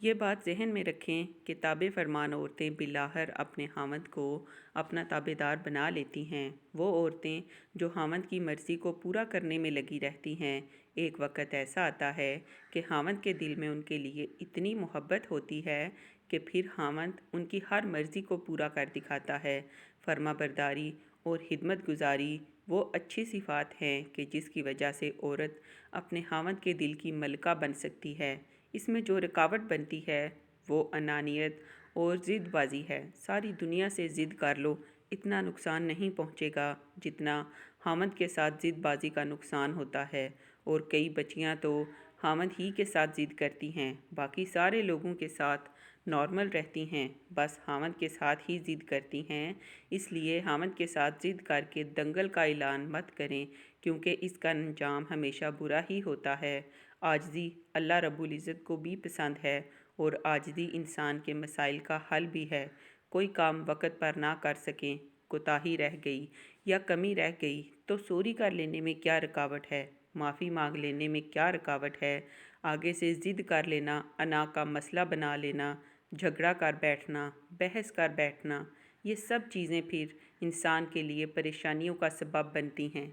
یہ بات ذہن میں رکھیں کہ تابع فرمان عورتیں بالآخر اپنے خاوند کو اپنا تابع دار بنا لیتی ہیں۔ وہ عورتیں جو خاوند کی مرضی کو پورا کرنے میں لگی رہتی ہیں، ایک وقت ایسا آتا ہے کہ خاوند کے دل میں ان کے لیے اتنی محبت ہوتی ہے کہ پھر خاوند ان کی ہر مرضی کو پورا کر دکھاتا ہے۔ فرما برداری اور خدمت گزاری وہ اچھی صفات ہیں کہ جس کی وجہ سے عورت اپنے خاوند کے دل کی ملکہ بن سکتی ہے۔ اس میں جو رکاوٹ بنتی ہے وہ انانیت اور ضد بازی ہے۔ ساری دنیا سے ضد کر لو، اتنا نقصان نہیں پہنچے گا جتنا خاوند کے ساتھ ضد بازی کا نقصان ہوتا ہے۔ اور کئی بچیاں تو خاوند ہی کے ساتھ ضد کرتی ہیں، باقی سارے لوگوں کے ساتھ نارمل رہتی ہیں، بس خاوند کے ساتھ ہی ضد کرتی ہیں۔ اس لیے خاوند کے ساتھ ضد کر کے دنگل کا اعلان مت کریں، کیونکہ اس کا انجام ہمیشہ برا ہی ہوتا ہے۔ عاجزی اللہ رب العزت کو بھی پسند ہے، اور عاجزی انسان کے مسائل کا حل بھی ہے۔ کوئی کام وقت پر نہ کر سکیں، کوتاہی رہ گئی یا کمی رہ گئی تو سوری کر لینے میں کیا رکاوٹ ہے، معافی مانگ لینے میں کیا رکاوٹ ہے۔ آگے سے ضد کر لینا، انا کا مسئلہ بنا لینا، جھگڑا کر بیٹھنا، بحث کر بیٹھنا، یہ سب چیزیں پھر انسان کے لیے پریشانیوں کا سبب بنتی ہیں۔